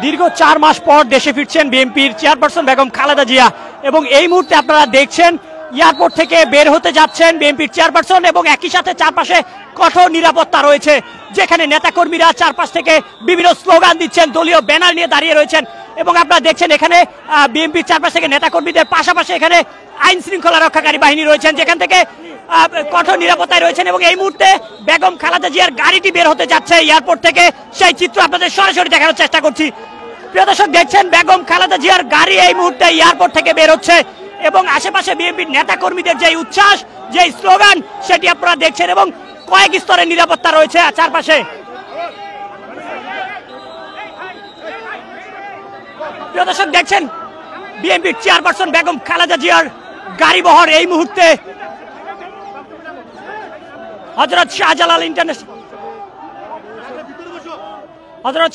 দীর্ঘ 4 মাস পর দেশে ফিরছেন বিএনপির চেয়ারপারসন বেগম খালেদা জিয়া এবং এই মুহূর্তে আপনারা দেখছেন এয়ারপোর্ট থেকে বের হতে যাচ্ছেন বিএনপির চেয়ারপারসন এবং একই সাথে চারপাশে কঠোর নিরাপত্তা রয়েছে, যেখানে নেতাকর্মীরা চারপাশ থেকে বিভিন্ন স্লোগান দিচ্ছেন, দলীয় ব্যানার নিয়ে দাঁড়িয়ে রয়েছেন এবং আপনারা দেখছেন এখানে বিএনপির চারপাশ থেকে নেতাকর্মীদের পাশাপাশি এখানে আইন শৃঙ্খলা রক্ষাকারী বাহিনী রয়েছেন, যেখান থেকে কঠোর নিরাপত্তায় রয়েছেন এবং এই মুহূর্তে বেগম খালেদা জিয়ার গাড়িটি বের হতে যাচ্ছে এয়ারপোর্ট থেকে। সেই চিত্র আপনাদের সরাসরি দেখানোর চেষ্টা করছি। প্রিয় দর্শক, দেখছেন বেগম খালেদা জিয়ার গাড়ি এই মুহূর্তে এয়ারপোর্ট থেকে বের হচ্ছে এবং আশেপাশে বিএনপির নেতাকর্মীদের যে উচ্ছ্বাস, যে স্লোগান, সেটি আপনারা দেখছেন এবং কয়েক স্তরের নিরাপত্তা রয়েছে চারপাশে। প্রিয় দর্শক, দেখছেন বিএনপির চেয়ারপারসন বেগম খালেদা জিয়ার গাড়ি বহর এই মুহূর্তে হযরত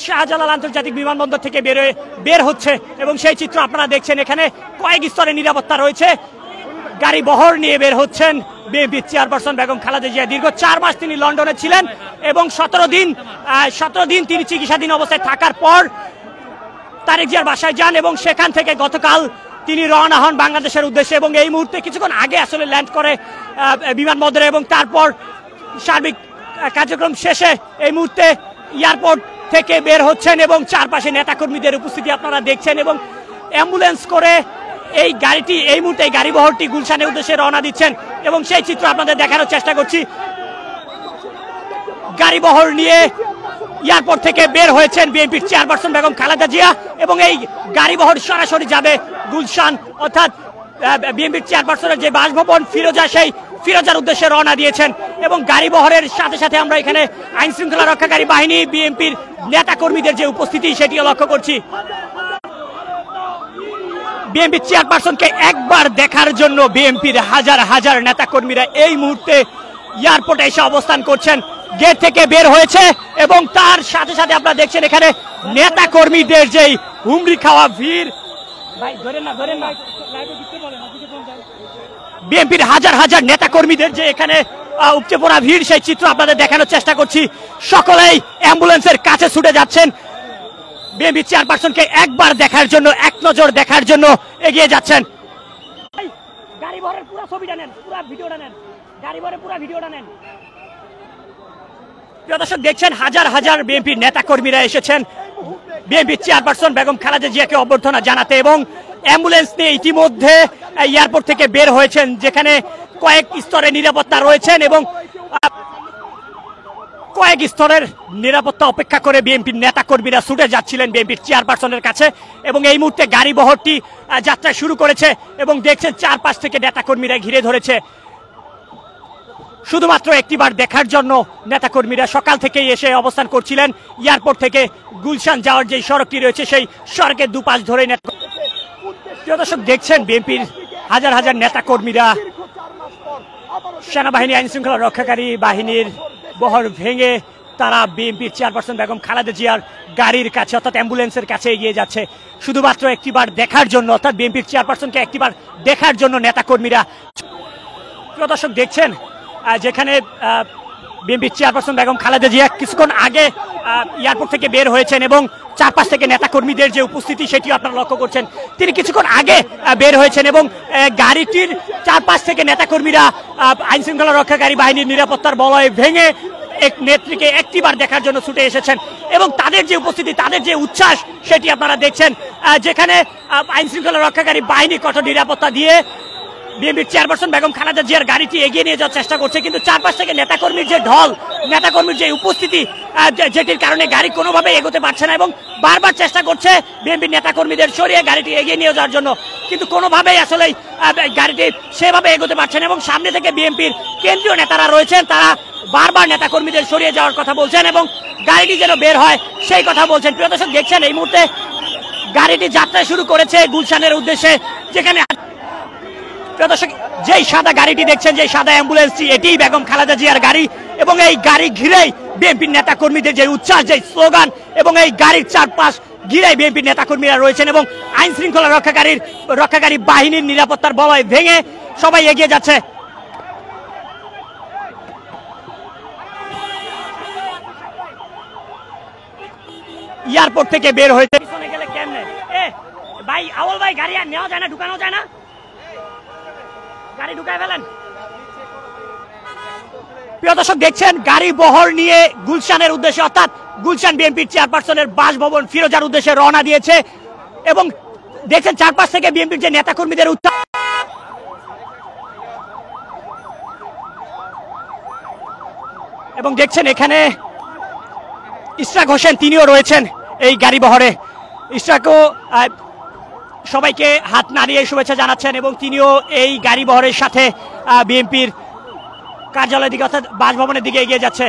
শাহজালাল আন্তর্জাতিক বিমানবন্দর থেকে বের হচ্ছে এবং সেই চিত্র আপনারা দেখছেন। এখানে কয়েক স্তরের নিরাপত্তা রয়েছে। গাড়ি বহর নিয়ে বের হচ্ছেন বিএনপির চেয়ারপারসন বেগম খালেদা জিয়া। দীর্ঘ 4 মাস তিনি লন্ডনে ছিলেন এবং 17 দিন তিনি চিকিৎসাধীন অবস্থায় থাকার পর তারেক জিয়ার বাসায় যান এবং সেখান থেকে গতকাল তিনি রওনা হন বাংলাদেশের উদ্দেশ্যে এবং এই মুহূর্তে কিছুক্ষণ আগে আসলে ল্যান্ড করে বিমানবন্দরে এবং তারপর সার্বিক কার্যক্রম শেষে এই মুহূর্তে এয়ারপোর্ট থেকে বের হচ্ছেন এবং চারপাশে নেতাকর্মীদের উপস্থিতি আপনারা দেখছেন এবং অ্যাম্বুলেন্স করে এই গাড়িটি এই মুহূর্তে গাড়ি বহরটি গুলশানের উদ্দেশ্যে রওনা দিচ্ছেন এবং সেই চিত্র আপনাদের দেখানোর চেষ্টা করছি। গাড়ি বহর নিয়ে এয়ারপোর্ট থেকে বের হয়েছেন বিএনপির চেয়ারপারসন বেগম খালেদা জিয়া এবং এই গাড়ি বহর সরাসরি যাবে গুলশান, অর্থাৎ বিএনপির চেয়ারপারসনের যে বাসভবন ফিরোজা, সেই ফিরোজার উদ্দেশ্যে রওনা দিয়েছেন এবং গাড়ি বহরের সাথে সাথে আমরা এখানে আইন শৃঙ্খলা রক্ষাকারী বাহিনী, বিএনপির নেতা কর্মীদের যে উপস্থিতি সেটিও লক্ষ্য করছি। বিএনপির চেয়ারপারসনকে একবার দেখার জন্য বিএনপির হাজার হাজার নেতা কর্মীরা এই মুহূর্তে এয়ারপোর্টে এসে অবস্থান করছেন। গেট থেকে বের হয়েছে এবং তার সাথে সাথে আপনারা দেখছেন এখানে নেতা কর্মীদের যেই হুমড়ি খাওয়া ভিড়, বিএনপির হাজার হাজার নেতা কর্মীদের যে এখানে উপচে পড়া ভিড়, সেই চিত্র আপনাদের দেখানোর চেষ্টা করছি। সকলেই অ্যাম্বুলেন্সের কাছে ছুটে যাচ্ছেন বিএনপি চেয়ারপারসনকে একবার দেখার জন্য, এক নজর দেখার জন্য এগিয়ে যাচ্ছেন। গাড়ি ভরের পুরো ছবিটা নেন, পুরো ভিডিওটা নেন, গাড়ি ভরের পুরো ভিডিওটা নেন। প্রিয় দর্শক, দেখছেন হাজার হাজার বিএনপির নেতা কর্মীরা এসেছেন বিএনপি চেয়ারপারসন বেগম খালেদা জিয়াকে অভ্যর্থনা জানাতে এবং অ্যাম্বুলেন্স নিয়ে ইতিমধ্যে এয়ারপোর্ট থেকে বের হয়েছেন, যেখানে কয়েক স্তরের নিরাপত্তা রয়েছেন এবং কয়েক স্তরের নিরাপত্তা অপেক্ষা করে বিএনপির নেতা কর্মীরা ছুটে যাচ্ছিলেন বিএনপির চেয়ারপারসনের কাছে এবং এই মুহূর্তে গাড়ি বহরটি যাত্রা শুরু করেছে এবং দেখছেন চারপাশ থেকে নেতা কর্মীরা ঘিরে ধরেছে শুধুমাত্র একটিবার দেখার জন্য। নেতাকর্মীরা সকাল থেকেই এসে অবস্থান করছিলেন এয়ারপোর্ট থেকে গুলশান যাওয়ার যে সড়কটি রয়েছে সেই সড়কের দুপাশ ধরে। প্রিয় দর্শক, দেখছেন বিএনপির হাজার হাজার নেতাকর্মীরা সেনাবাহিনী, আইন শৃঙ্খলা রক্ষাকারী বাহিনীর বহর ভেঙে তারা বিএনপির চেয়ারপারসন বেগম খালেদা জিয়ার গাড়ির কাছে অর্থাৎ অ্যাম্বুলেন্সের কাছে এগিয়ে যাচ্ছে শুধুমাত্র একটিবার দেখার জন্য, অর্থাৎ বিএনপির চেয়ারপারসনকে একটিবার দেখার জন্য নেতাকর্মীরা। প্রিয় দর্শক, দেখছেন যেখানে বিএনপির চেয়ারপারসন বেগম খালেদা জিয়া কিছুক্ষণ আগে এয়ারপোর্ট থেকে বের হয়েছেন এবং চারপাশ থেকে নেতাকর্মীদের যে উপস্থিতি সেটিও আপনারা লক্ষ্য করছেন। তিনি কিছুক্ষণ আগে বের হয়েছেন এবং গাড়িটির চারপাশ থেকে নেতাকর্মীরা আইন শৃঙ্খলা রক্ষাকারী বাহিনীর নিরাপত্তার বলয় ভেঙে এক নেত্রীকে একটিবার দেখার জন্য ছুটে এসেছেন এবং তাদের যে উপস্থিতি, তাদের যে উচ্ছ্বাস সেটি আপনারা দেখছেন, যেখানে আইন শৃঙ্খলা রক্ষাকারী বাহিনী কঠোর নিরাপত্তা দিয়ে বিএনপির চেয়ারপারসন বেগম খালেদা জিয়ার গাড়িটি এগিয়ে নিয়ে যাওয়ার চেষ্টা করছে, কিন্তু চারপাশ থেকে নেতাকর্মীর যে ঢল, নেতাকর্মীর যে উপস্থিতি, যেটির কারণে গাড়ি কোনোভাবে এগোতে পারছে না এবং বারবার চেষ্টা করছে বিএনপির নেতাকর্মীদের সরিয়ে গাড়িটি এগিয়ে নিয়ে যাওয়ার জন্য, কিন্তু কোনোভাবেই আসলে গাড়িটি সেভাবে এগোতে পারছে না এবং সামনে থেকে বিএনপির কেন্দ্রীয় নেতারা রয়েছেন, তারা বারবার নেতাকর্মীদের সরিয়ে যাওয়ার কথা বলছেন এবং গাড়িটি যেন বের হয় সেই কথা বলছেন। প্রিয় দর্শক, দেখছেন এই মুহূর্তে গাড়িটি যাত্রা শুরু করেছে গুলশানের উদ্দেশ্যে, যেখানে দর্শক যেই সাদা গাড়িটি দেখছেন, যে সাদা অ্যাম্বুলেন্সটি, এটিই বেগম খালেদা জিয়ার গাড়ি এবং এই গাড়ি ঘিরেই বিএনপির নেতা কর্মীদের যে উচ্ছ্বাস, যে স্লোগান এবং এই গাড়ির চারপাশ ঘিরেই বিএনপির নেতা কর্মীরা রয়েছেন এবং আইন শৃঙ্খলা রক্ষাকারী বাহিনীর নিরাপত্তার বলয় ভেঙে সবাই এগিয়ে যাচ্ছে। এয়ারপোর্ট থেকে বের হয়েছে ভাই আউল ভাই গাড়ি আর নেওয়া যায় না, ঢুকানো যায় না, গাড়ি ঢুকায় ফেলেন। প্রিয় দর্শক দেখছেন গাড়ি বহর নিয়ে গুলশানের উদ্দেশ্যে অর্থাৎ গুলশান বিএনপির চেয়ারপারসনের বাসভবন ফিরোজার উদ্দেশ্যে রওনা দিয়েছে এবং দেখছেন চারপাশ থেকে বিএনপির যে নেতাকর্মীদের উত্থান এবং দেখছেন এখানে ইশরাক হোসেন তিনিও রয়েছেন এই গাড়ি বহরে। ইশরাকও সবাইকে হাত নাড়িয়ে শুভেচ্ছা জানাচ্ছেন এবং তিনিও এই গাড়ি বহরের সাথে বিএনপির কার্যালয়ের দিকে অর্থাৎ বাসভবনের দিকে এগিয়ে যাচ্ছে।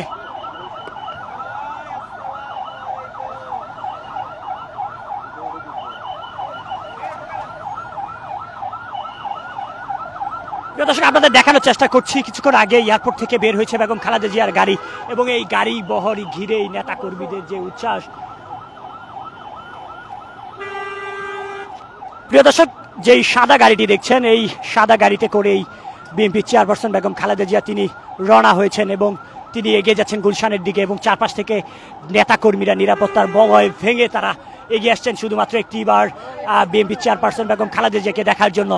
দর্শক আপনাদের দেখানোর চেষ্টা করছি কিছুক্ষণ আগে এয়ারপোর্ট থেকে বের হয়েছে বেগম খালেদা জিয়ার গাড়ি এবং এই গাড়ি বহরই ঘিরে এই নেতা কর্মীদের যে উচ্ছ্বাস। প্রিয় দর্শক যেই সাদা গাড়িটি দেখছেন এই সাদা গাড়িতে করেই বিএনপির চেয়ারপারসন বেগম খালেদা জিয়া তিনি রওনা হয়েছেন এবং তিনি এগিয়ে যাচ্ছেন গুলশানের দিকে এবং চারপাশ থেকে নেতাকর্মীরা নিরাপত্তার বলয় ভেঙে তারা এগিয়ে আসছেন শুধুমাত্র একটিবার বিএনপির চেয়ারপারসন বেগম খালেদা জিয়াকে দেখার জন্য।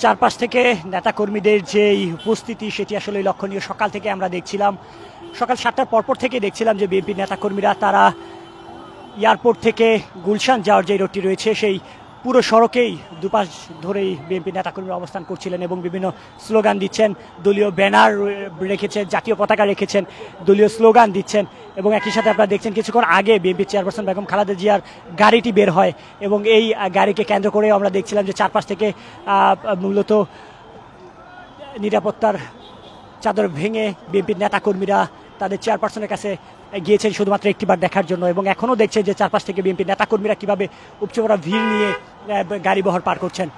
চারপাশ থেকে নেতাকর্মীদের যে উপস্থিতি সেটি আসলে লক্ষণীয়। সকাল থেকে আমরা দেখছিলাম, সকাল 7টার পরপর থেকে দেখছিলাম যে বিএনপি নেতাকর্মীরা তারা এয়ারপোর্ট থেকে গুলশান যাওয়ার যে রোডটি রয়েছে সেই পুরো সড়কেই দুপাশ ধরেই বিএনপি নেতাকর্মীরা অবস্থান করছিলেন এবং বিভিন্ন স্লোগান দিচ্ছেন, দলীয় ব্যানার রেখেছেন, জাতীয় পতাকা রেখেছেন, দলীয় স্লোগান দিচ্ছেন এবং একই সাথে আপনারা দেখছেন কিছুক্ষণ আগে বিএনপি চেয়ারপারসন বেগম খালেদা জিয়ার গাড়িটি বের হয় এবং এই গাড়িকে কেন্দ্র করে আমরা দেখছিলাম যে চারপাশ থেকে মূলত নিরাপত্তার চাদর ভেঙে বিএনপির নেতাকর্মীরা তাদের চেয়ারপারসনের কাছে গিয়েছেন শুধুমাত্র একটিবার দেখার জন্য এবং এখনও দেখছে যে চারপাশ থেকে বিএনপির নেতাকর্মীরা কীভাবে উপচে পড়া ভিড় নিয়ে গাড়ি বহর পার করছেন।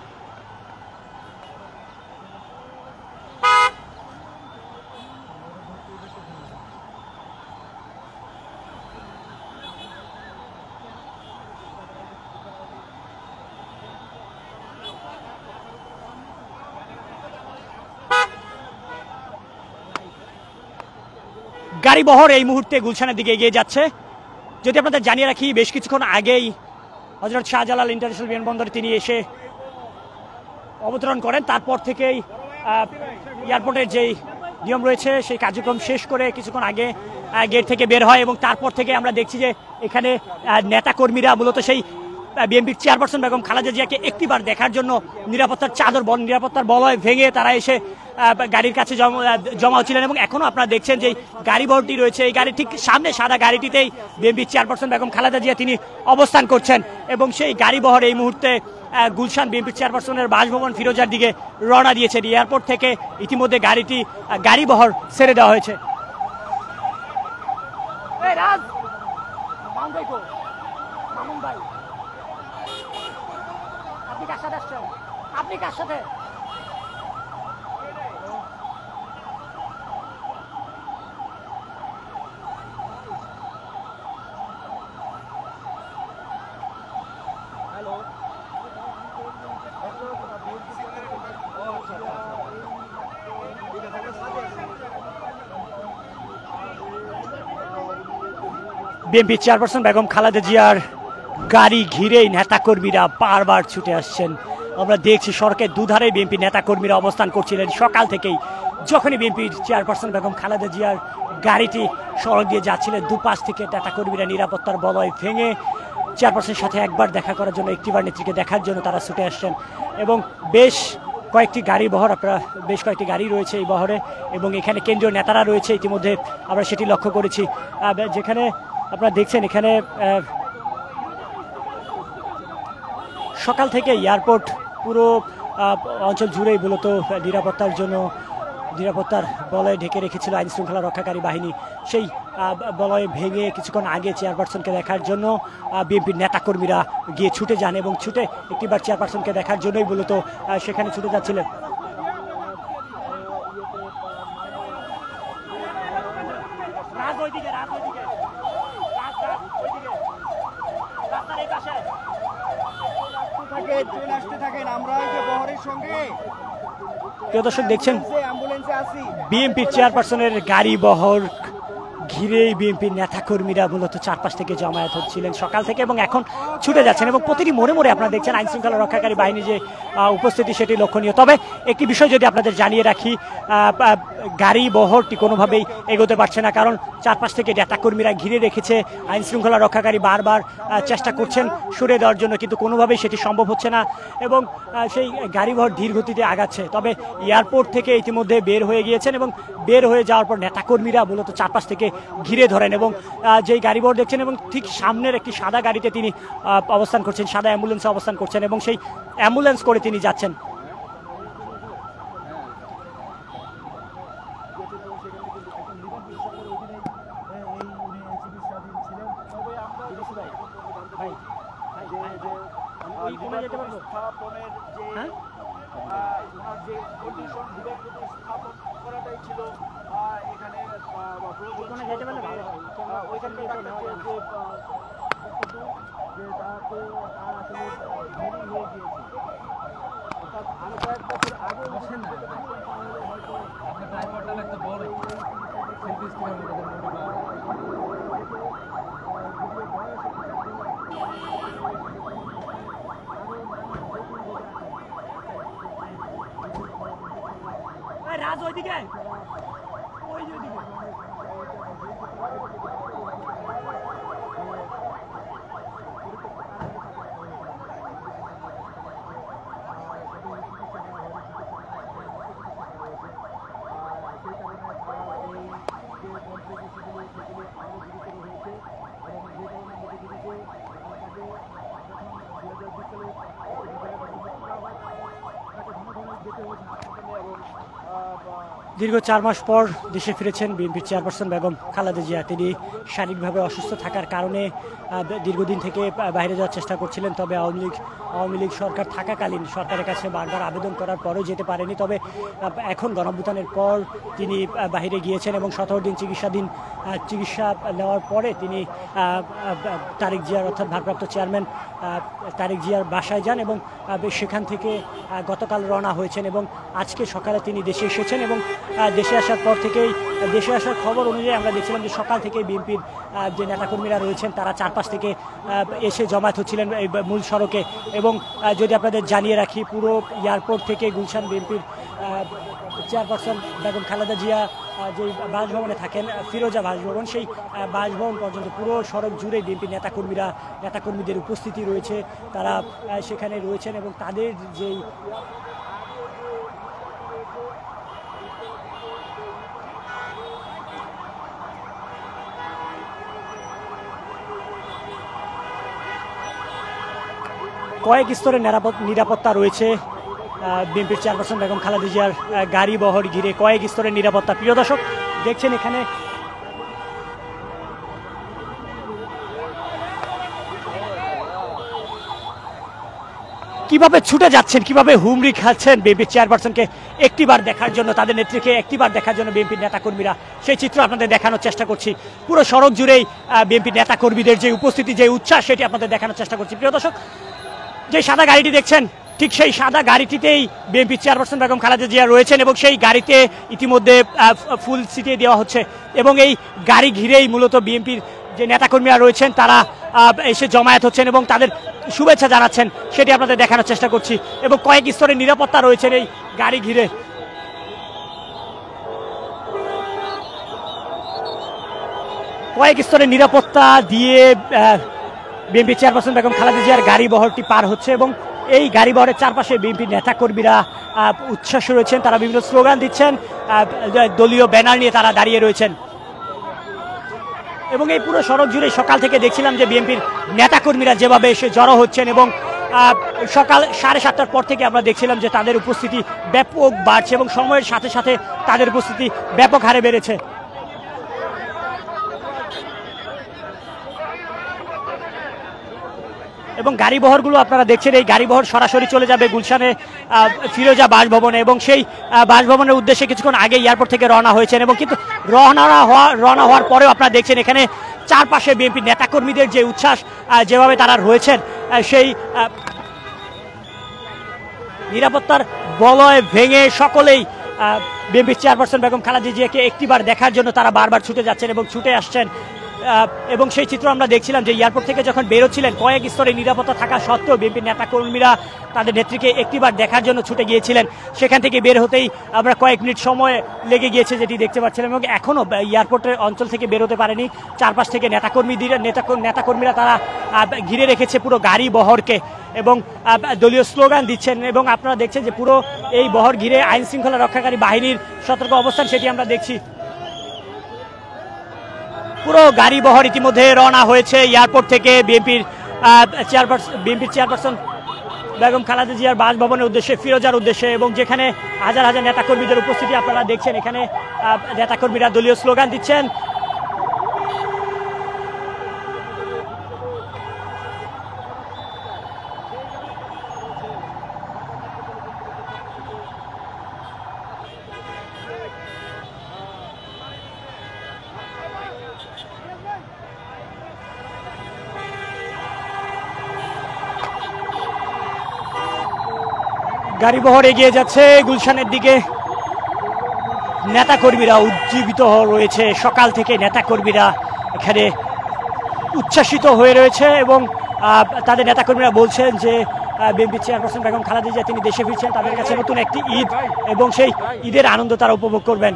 গাড়ি বহর এই মুহূর্তে গুলশানের দিকে এগিয়ে যাচ্ছে। যদি আপনাদের জানিয়ে রাখি বেশ কিছুক্ষণ আগেই হযরত শাহজালাল ইন্টারন্যাশনাল বিমানবন্দরে তিনি এসে অবতরণ করেন, তারপর থেকেই এয়ারপোর্টের যেই নিয়ম রয়েছে সেই কার্যক্রম শেষ করে কিছুক্ষণ আগে গেট থেকে বের হয় এবং তারপর থেকে আমরা দেখছি যে এখানে নেতাকর্মীরা মূলত সেই বিএনপির চেয়ারপারসন বেগম খালেদা জিয়াকে একটিবার দেখার জন্য নিরাপত্তার বলয় ভেঙে তারা এসে গাড়ির কাছে জমা হচ্ছিলেন এবং এখনও আপনারা দেখছেন যে গাড়ি বহরটি রয়েছে এই গাড়ির ঠিক সামনে সাদা গাড়িটিতেই বিএনপির চেয়ারপারসন বেগম খালেদা জিয়া তিনি অবস্থান করছেন এবং সেই গাড়ি বহর এই মুহূর্তে গুলশান বিএনপির চেয়ারপারসনের বাসভবন ফিরোজার দিকে রওনা দিয়েছেন। এয়ারপোর্ট থেকে ইতিমধ্যে গাড়ি বহর ছেড়ে দেওয়া হয়েছে। আপনি কার সাথে আসছেন? আপনি কার সাথে? বিএনপি চেয়ারপারসন বেগম খালেদা জিয়ার গাড়ি ঘিরেই নেতাকর্মীরা বারবার ছুটে আসছেন। আমরা দেখছি সড়কের দুধারে বিএনপি নেতাকর্মীরা অবস্থান করছিলেন সকাল থেকেই। যখনই বিএনপির চেয়ারপারসন বেগম খালেদা জিয়ার গাড়িটি সড়ক দিয়ে যাচ্ছিলেন দুপাশ থেকে নেতাকর্মীরা নিরাপত্তার বলয় ভেঙে চেয়ারপারসনের সাথে একবার দেখা করার জন্য, একটিবার নেত্রীকে দেখার জন্য তারা ছুটে আসছেন এবং বেশ কয়েকটি গাড়ি বহর বেশ কয়েকটি গাড়ি রয়েছে এই বহরে এবং এখানে কেন্দ্রীয় নেতারা রয়েছে ইতিমধ্যে আমরা সেটি লক্ষ্য করেছি। যেখানে আপনারা দেখছেন এখানে সকাল থেকে এয়ারপোর্ট পুরো অঞ্চল জুড়েই মূলত নিরাপত্তার বলয়ে ঢেকে রেখেছিল আইন শৃঙ্খলা রক্ষাকারী বাহিনী। সেই বলয়ে ভেঙে কিছুক্ষণ আগে চেয়ারপারসনকে দেখার জন্য বিএনপির নেতাকর্মীরা গিয়ে ছুটে যান এবং ছুটে একটিবার চেয়ারপারসনকে দেখার জন্যই মূলত সেখানে ছুটে যাচ্ছিলেন। প্রিয় দর্শক দেখছেন বিএনপির চেয়ারপারসনের গাড়ি বহর ঘিরেই বিএনপির নেতাকর্মীরা মূলত চারপাশ থেকে জমায়েত হচ্ছিলেন সকাল থেকে এবং এখন ছুটে যাচ্ছেন এবং প্রতিটি মোড়ে মোড়ে আপনারা দেখছেন আইন শৃঙ্খলা রক্ষাকারী বাহিনী যে উপস্থিতি সেটি লক্ষণীয়। তবে একটি বিষয় যদি আপনাদের জানিয়ে রাখি, গাড়ি বহরটি কোনোভাবেই এগোতে পারছে না, কারণ চারপাশ থেকে নেতাকর্মীরা ঘিরে রেখেছে। আইন শৃঙ্খলা রক্ষাকারী বারবার চেষ্টা করছেন সরে দেওয়ার জন্য, কিন্তু কোনোভাবেই সেটি সম্ভব হচ্ছে না এবং সেই গাড়ি বহর ধীর গতিতে আগাচ্ছে। তবে এয়ারপোর্ট থেকে ইতিমধ্যে বের হয়ে গিয়েছেন এবং বের হয়ে যাওয়ার পর নেতাকর্মীরা মূলত চারপাশ থেকে ঘিরে ধরেন এবং যেই গাড়ি বহর দেখছেন এবং ঠিক সামনের একটি সাদা গাড়িতে তিনি অবস্থান করছেন, সাদা অ্যাম্বুলেন্সে অবস্থান করছেন এবং সেই অ্যাম্বুলেন্স করে তিনি যাচ্ছেন। রাজ ওইদিকে দীর্ঘ 4 মাস পর দেশে ফিরেছেন বিএনপির চেয়ারপারসন বেগম খালেদা জিয়া। তিনি শারীরিকভাবে অসুস্থ থাকার কারণে দীর্ঘদিন থেকে বাইরে যাওয়ার চেষ্টা করছিলেন, তবে আওয়ামী লীগ সরকার থাকাকালীন সরকারের কাছে বারবার আবেদন করার পরেও যেতে পারেনি। তবে এখন গণঅভ্যুত্থানের পর তিনি বাইরে গিয়েছেন এবং 17 দিন চিকিৎসা নেওয়ার পরে তিনি তারেক জিয়ার অর্থাৎ ভারপ্রাপ্ত চেয়ারম্যান তারেক জিয়ার বাসায় যান এবং সেখান থেকে গতকাল রওনা হয়েছেন এবং আজকে সকালে তিনি দেশে এসেছেন এবং দেশে আসার পর থেকেই দেশে আসার খবর অনুযায়ী আমরা দেখছিলাম যে সকাল থেকে বিএনপির যে নেতাকর্মীরা রয়েছেন তারা চারপাশ থেকে এসে জমায়েত হচ্ছিলেন এই মূল সড়কে। এবং যদি আপনাদের জানিয়ে রাখি, পুরো এয়ারপোর্ট থেকে গুলশান বিএনপির চেয়ারপারসন বেগম খালেদা জিয়া যে বাসভবনে থাকেন, ফিরোজা বাসভবন, সেই বাসভবন পর্যন্ত পুরো সড়ক জুড়ে বিএনপির নেতাকর্মীদের উপস্থিতি রয়েছে। তারা সেখানে রয়েছেন এবং তাদের যেই কয়েক স্তরের নিরাপত্তা রয়েছে বিএনপির চেয়ারপারসন বেগম খালেদা জিয়ার গাড়ি বহর ঘিরে কয়েক স্তরের নিরাপত্তা। প্রিয় দর্শক দেখছেন এখানে কিভাবে ছুটে যাচ্ছেন, কিভাবে হুমড়ি খাচ্ছেন বিএনপির চেয়ারপারসনকে একটিবার দেখার জন্য, তাদের নেত্রীকে একটিবার দেখার জন্য বিএনপির নেতাকর্মীরা। সেই চিত্র আপনাদের দেখানোর চেষ্টা করছি। পুরো সড়ক জুড়েই বিএনপির নেতাকর্মীদের যে উপস্থিতি, যে উচ্ছ্বাস, সেটি আপনাদের দেখানোর চেষ্টা করছি। প্রিয় দর্শক, যে সাদা গাড়িটি দেখছেন ঠিক সেই সাদা গাড়িটিতেই বিএনপির চেয়ারপারসন বেগম খালেদা জিয়া রয়েছেন এবং সেই গাড়িতে ইতিমধ্যে ফুল ছিটিয়ে দেওয়া হচ্ছে এবং এই গাড়ি ঘিরেই মূলত বিএনপির যে নেতাকর্মীরা রয়েছেন তারা এসে জমায়েত হচ্ছেন এবং তাদের শুভেচ্ছা জানাচ্ছেন, সেটি আপনাদের দেখানোর চেষ্টা করছি। এবং কয়েক স্তরের নিরাপত্তা রয়েছেন এই গাড়ি ঘিরে। কয়েক স্তরের নিরাপত্তা দিয়ে বিএনপি চেয়ারপারসন বেগম খালেদা জিয়ার গাড়ি বহরটি পার হচ্ছে এবং এই গাড়ি বহরের চারপাশে বিএনপির নেতাকর্মীরা উচ্ছ্বাস রয়েছেন, তারা বিভিন্ন স্লোগান দিচ্ছেন, দলীয় ব্যানার নিয়ে তারা দাঁড়িয়ে রয়েছেন এবং এই পুরো সড়ক জুড়ে সকাল থেকে দেখছিলাম যে বিএনপির নেতাকর্মীরা যেভাবে এসে জড়ো হচ্ছেন এবং সকাল 7:30টার পর থেকে আমরা দেখছিলাম যে তাদের উপস্থিতি ব্যাপক বাড়ছে এবং সময়ের সাথে সাথে তাদের উপস্থিতি ব্যাপক হারে বেড়েছে। এবং গাড়ি বহরগুলো আপনারা দেখছেন, এই গাড়ি বহর সরাসরি চলে যাবে গুলশানে ফিরোজা বাসভবনে এবং সেই বাসভবনের উদ্দেশ্যে কিছুক্ষণ আগে এয়ারপোর্ট থেকে রওনা হয়েছেন এবং কিন্তু রওনা হওয়ার পরেও আপনারা দেখছেন এখানে চারপাশে বিএনপি নেতাকর্মীদের যে উচ্ছ্বাস, যেভাবে তারা রয়েছেন, সেই নিরাপত্তার বলয় ভেঙে সকলেই বিএনপির চেয়ারপারসন বেগম খালেদা জিয়াকে একটিবার দেখার জন্য তারা বারবার ছুটে যাচ্ছেন এবং ছুটে আসছেন। এবং সেই চিত্র আমরা দেখছিলাম যে এয়ারপোর্ট থেকে যখন বেরোচ্ছিলেন কয়েক স্তরে নিরাপত্তা থাকা সত্ত্বেও বিএনপির নেতাকর্মীরা তাদের নেত্রীকে একটিবার দেখার জন্য ছুটে গিয়েছিলেন। সেখান থেকে বের হতেই আমরা কয়েক মিনিট সময় লেগে গিয়েছে যেটি দেখতে পাচ্ছিলাম, এবং এখনও এয়ারপোর্টের অঞ্চল থেকে বেরোতে পারেনি। চারপাশ থেকে নেতাকর্মীরা তারা ঘিরে রেখেছে পুরো গাড়ি বহরকে এবং দলীয় স্লোগান দিচ্ছেন, এবং আপনারা দেখছেন যে পুরো এই বহর ঘিরে আইন শৃঙ্খলা রক্ষাকারী বাহিনীর সতর্ক অবস্থান সেটি আমরা দেখছি। পুরো গাড়ি বহর ইতিমধ্যে রওনা হয়েছে এয়ারপোর্ট থেকে বিএনপির চেয়ারপারসন বেগম খালেদা জিয়ার বাসভবনের উদ্দেশ্যে, ফিরোজার উদ্দেশ্যে, এবং যেখানে হাজার হাজার নেতাকর্মীদের উপস্থিতি আপনারা দেখছেন। এখানে নেতাকর্মীরা দলীয় স্লোগান দিচ্ছেন। গাড়িবহর এগিয়ে যাচ্ছে গুলশানের দিকে। নেতাকর্মীরা উজ্জীবিত রয়েছে, সকাল থেকে নেতাকর্মীরা এখানে উচ্ছ্বাসিত হয়ে রয়েছে এবং তাদের নেতাকর্মীরা বলছেন যে বিএনপি চেয়ারপারসন বেগম খালেদা জিয়া তিনি দেশে ফিরছেন, তাদের কাছে নতুন একটি ঈদ এবং সেই ঈদের আনন্দ তারা উপভোগ করবেন।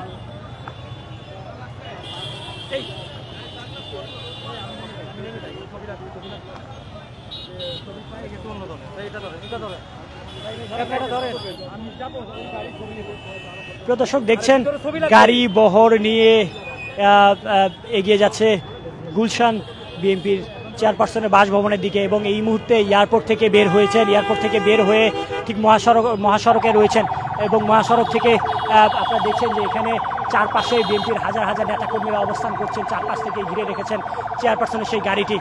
প্রিয় দর্শক, দেখছেন গাড়ি বহর নিয়ে এগিয়ে যাচ্ছে গুলশান বিএনপির চেয়ারপারসনের বাসভবনের দিকে, এবং এই মুহূর্তে এয়ারপোর্ট থেকে বের হয়েছেন। এয়ারপোর্ট থেকে বের হয়ে ঠিক মহাসড়কে রয়েছেন এবং মহাসড়ক থেকে আপনারা দেখছেন যে এখানে চারপাশে বিএনপির হাজার হাজার নেতাকর্মীরা অবস্থান করছেন, চারপাশ থেকে ঘিরে রেখেছেন চেয়ারপারসনের সেই গাড়িটি।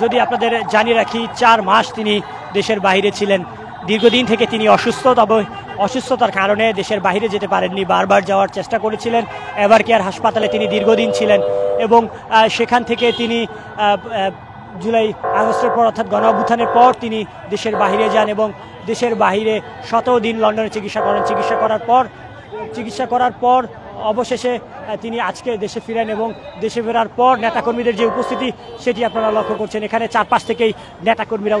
যদি আপনাদের জানিয়ে রাখি, 4 মাস তিনি দেশের বাইরে ছিলেন। দীর্ঘদিন থেকে তিনি অসুস্থ, তবে অসুস্থতার কারণে দেশের বাইরে যেতে পারেননি। বারবার যাওয়ার চেষ্টা করেছিলেন। এভার কেয়ার হাসপাতালে তিনি দীর্ঘদিন ছিলেন এবং সেখান থেকে তিনি জুলাই আগস্টের পর অর্থাৎ গণঅভ্যুত্থানের পর তিনি দেশের বাইরে যান এবং দেশের বাইরে 17 দিন লন্ডনে চিকিৎসা করেন। চিকিৎসা করার পর অবশেষে তিনি আজকে দেশে ফিরেন এবং দেশে ফেরার পর নেতাকর্মীদের যে উপস্থিতি সেটি আপনারা লক্ষ্য করছেন। এখানে চারপাশ থেকেই নেতাকর্মীরা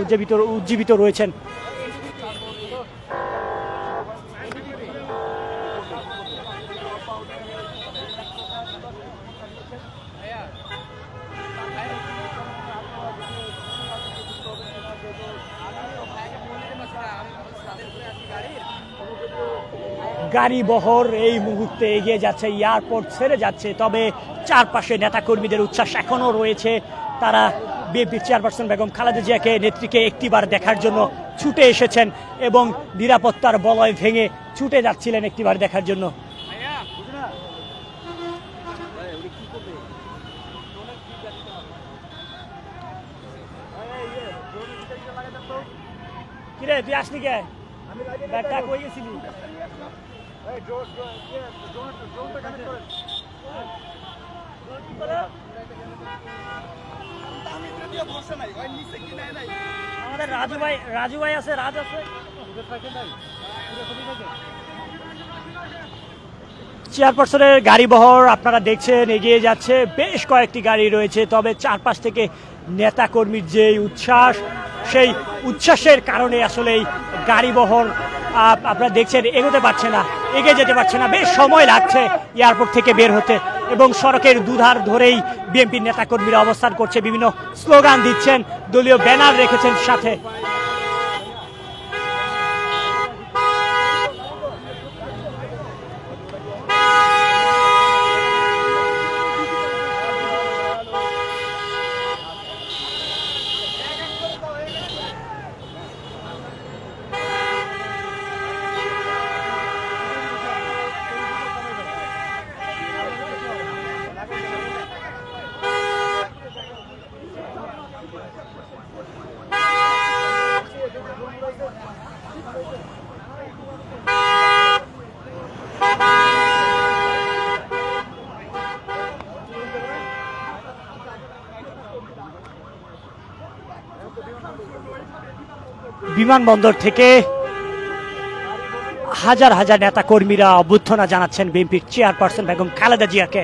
উজ্জীবিত রয়েছেন। গাড়ি বহর এই মুহূর্তে এগিয়ে যাচ্ছে, এয়ারপোর্ট ছেড়ে যাচ্ছে, তবে চারপাশে নেতাকর্মীদের উচ্ছ্বাস এখনও রয়েছে। তারা বিএনপি চেয়ারপারসন বেগম খালেদা জিয়াকে নেত্রীকে একটিবার দেখার জন্য ছুটে এসেছেন এবং নিরাপত্তার বলয় ভেঙে ছুটে যাচ্ছিলেন একটিবার দেখার জন্য। কিরে তুই আসলি কে? ব্যাগটা কই গেছিলি? আমাদের রাজু ভাই আছে, রাজ আছে। চেয়ারপারসনের গাড়ি বহর আপনারা দেখছেন এগিয়ে যাচ্ছে, বেশ কয়েকটি গাড়ি রয়েছে, তবে চারপাশ থেকে নেতাকর্মীর যে উচ্ছ্বাস, সেই উচ্ছ্বাসের কারণে আসলে এই গাড়ি বহর আপনারা দেখছেন এগোতে পারছে না, এগিয়ে যেতে পারছে না। বেশ সময় লাগছে এয়ারপোর্ট থেকে বের হতে এবং সড়কের দুধার ধরেই বিএনপির নেতাকর্মীরা অবস্থান করছে, বিভিন্ন স্লোগান দিচ্ছেন, দলীয় ব্যানার রেখেছেন সাথে। বিমানবন্দর থেকে হাজার হাজার নেতা কর্মীরা অভ্যর্থনা জানাচ্ছেন বিএনপির চেয়ারপারসন বেগম খালেদা জিয়াকে।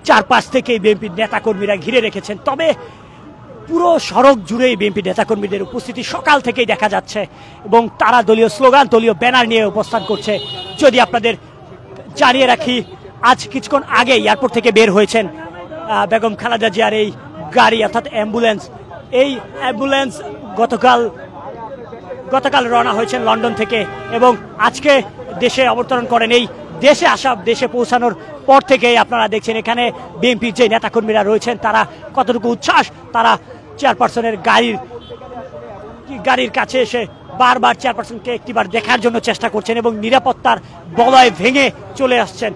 চারপাশ থেকেই বিএনপির নেতা কর্মীরা ঘিরে রেখেছেন। তবে পুরো সড়ক জুড়েই বিএনপি নেতাকর্মীদের উপস্থিতি সকাল থেকেই দেখা যাচ্ছে এবং তারা দলীয় স্লোগান, দলীয় ব্যানার নিয়ে অবস্থান করছে। যদি আপনাদের জানিয়ে রাখি, আজ কিছুক্ষণ আগে এয়ারপোর্ট থেকে বের হয়েছেন বেগম খালেদা জিয়ার এই গাড়ি অর্থাৎ অ্যাম্বুলেন্স। এই অ্যাম্বুলেন্স গতকাল রওনা হয়েছেন লন্ডন থেকে এবং আজকে দেশে অবতরণ করেন। এই দেশে পৌঁছানোর পর থেকেই আপনারা দেখছেন এখানে বিএনপির যে নেতাকর্মীরা রয়েছেন তারা কতটুকু উচ্ছ্বাস। তারা চেয়ারপারসনের গাড়ির কাছে এসে বারবার চেয়ারপারসনকে একটিবার দেখার জন্য চেষ্টা করছেন এবং নিরাপত্তার বলয় ভেঙে চলে আসছেন।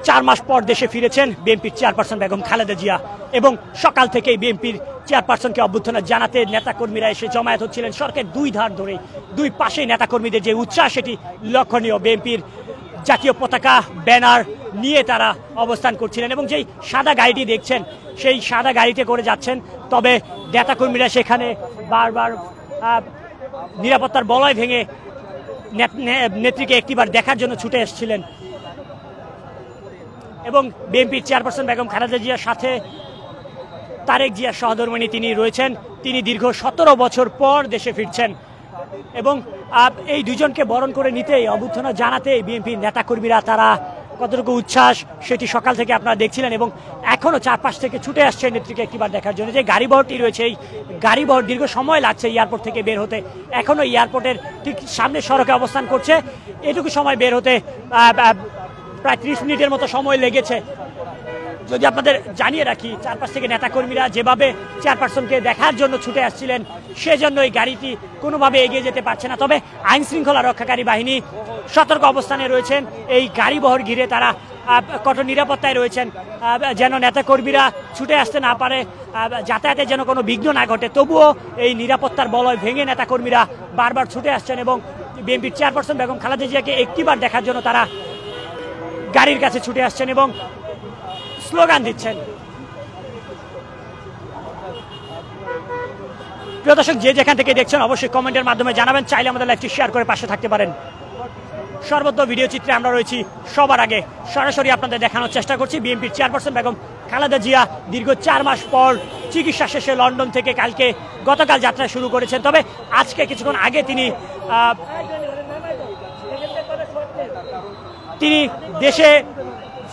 চার মাস পর দেশে ফিরেছেন বিএনপির চেয়ারপারসন বেগম খালেদা জিয়া এবং সকাল থেকেই বিএনপির চেয়ারপারসনকে অভ্যর্থনা জানাতে নেতাকর্মীরা এসে জমায়েত হচ্ছিলেন সড়কের দুই ধার ধরে। দুই পাশেই নেতাকর্মীদের যে উচ্ছ্বাস সেটি লক্ষণীয়। বিএনপির জাতীয় পতাকা, ব্যানার নিয়ে তারা অবস্থান করছিলেন এবং যেই সাদা গাড়িটি দেখছেন সেই সাদা গাড়িতে করে যাচ্ছেন। তবে নেতাকর্মীরা সেখানে বারবার নিরাপত্তার বলয় ভেঙে নেত্রীকে একটিবার দেখার জন্য ছুটে এসেছিলেন এবং বিএনপির চেয়ারপারসন বেগম খালেদা জিয়ার সাথে তারেক জিয়ার সহধর্মিণী তিনি রয়েছেন। তিনি দীর্ঘ 17 বছর পর দেশে ফিরছেন এবং এই দুজনকে বরণ করে নিতেই, অভ্যর্থনা জানাতেই বিএনপির নেতাকর্মীরা তারা কতটুকু উচ্ছ্বাস সেটি সকাল থেকে আপনারা দেখছিলেন এবং এখনও চারপাশ থেকে ছুটে আসছে নেত্রীকে একটিবার দেখার জন্য। যে গাড়িবহরটি রয়েছে এই গাড়িবহর দীর্ঘ সময় লাগছে এয়ারপোর্ট থেকে বের হতে। এখনও এয়ারপোর্টের ঠিক সামনে সড়কে অবস্থান করছে। এটুকু সময় বের হতে প্রায় 30 মিনিটের মতো সময় লেগেছে। যদি আপনাদের জানিয়ে রাখি, চারপাশ থেকে নেতাকর্মীরা যেভাবে চেয়ারপারসনকে দেখার জন্য ছুটে আসছিলেন সেজন্য এই গাড়িটি কোনোভাবে এগিয়ে যেতে পারছে না। তবে আইন শৃঙ্খলা রক্ষাকারী বাহিনী সতর্ক অবস্থানে রয়েছেন। এই গাড়িবহর ঘিরে তারা কঠোর নিরাপত্তায় রয়েছেন যেন নেতাকর্মীরা ছুটে আসতে না পারে, যাতায়াতে যেন কোনো বিঘ্ন না ঘটে। তবুও এই নিরাপত্তার বলয় ভেঙে নেতাকর্মীরা বারবার ছুটে আসছেন এবং বিএনপির চেয়ারপারসন বেগম খালেদা জিয়াকে একটিবার দেখার জন্য তারা গাড়ির কাছে ছুটে আসছেন এবং স্লোগান দিচ্ছেন। প্রিয় দর্শক, যে যেখান থেকে দেখছেন অবশ্যই কমেন্টের মাধ্যমে জানাবেন। চাইলে আমাদের লাইভটি শেয়ার করে পাশে থাকতে পারেন। সর্বত্র ভিডিও চিত্রে আমরা রয়েছি সবার আগে, সরাসরি আপনাদের দেখানোর চেষ্টা করছি। বিএনপির চেয়ারপারসন বেগম খালেদা জিয়া দীর্ঘ 4 মাস পর চিকিৎসা শেষে লন্ডন থেকে গতকাল যাত্রা শুরু করেছেন। তবে আজকে কিছুক্ষণ আগে তিনি দেশে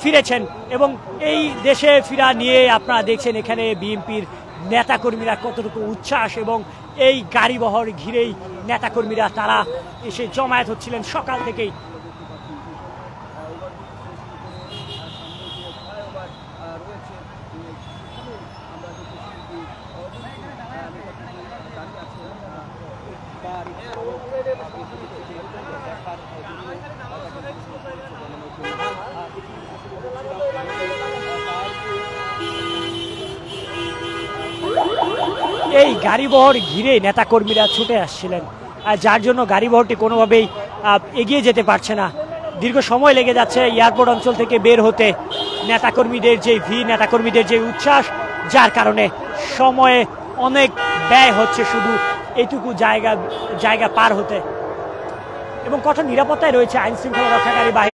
ফিরেছেন এবং এই দেশে ফিরা নিয়ে আপনারা দেখছেন এখানে বিএনপির নেতাকর্মীরা কতটুকু উচ্ছ্বাস এবং এই গাড়িবহর ঘিরেই নেতাকর্মীরা তারা এসে জমায়েত হচ্ছিলেন সকাল থেকেই। এই গাড়িবহর ঘিরে নেতাকর্মীরা ছুটে আসছিলেন, যার জন্য গাড়িবহরটি কোনোভাবেই এগিয়ে যেতে পারছে না। দীর্ঘ সময় লেগে যাচ্ছে এয়ারপোর্ট অঞ্চল থেকে বের হতে। নেতাকর্মীদের যে ভিড়, নেতাকর্মীদের যে উচ্ছ্বাস, যার কারণে সময়ে অনেক ব্যয় হচ্ছে শুধু এইটুকু জায়গা পার হতে এবং কঠোর নিরাপত্তায় রয়েছে আইন শৃঙ্খলা রক্ষাকারী বাহিনী।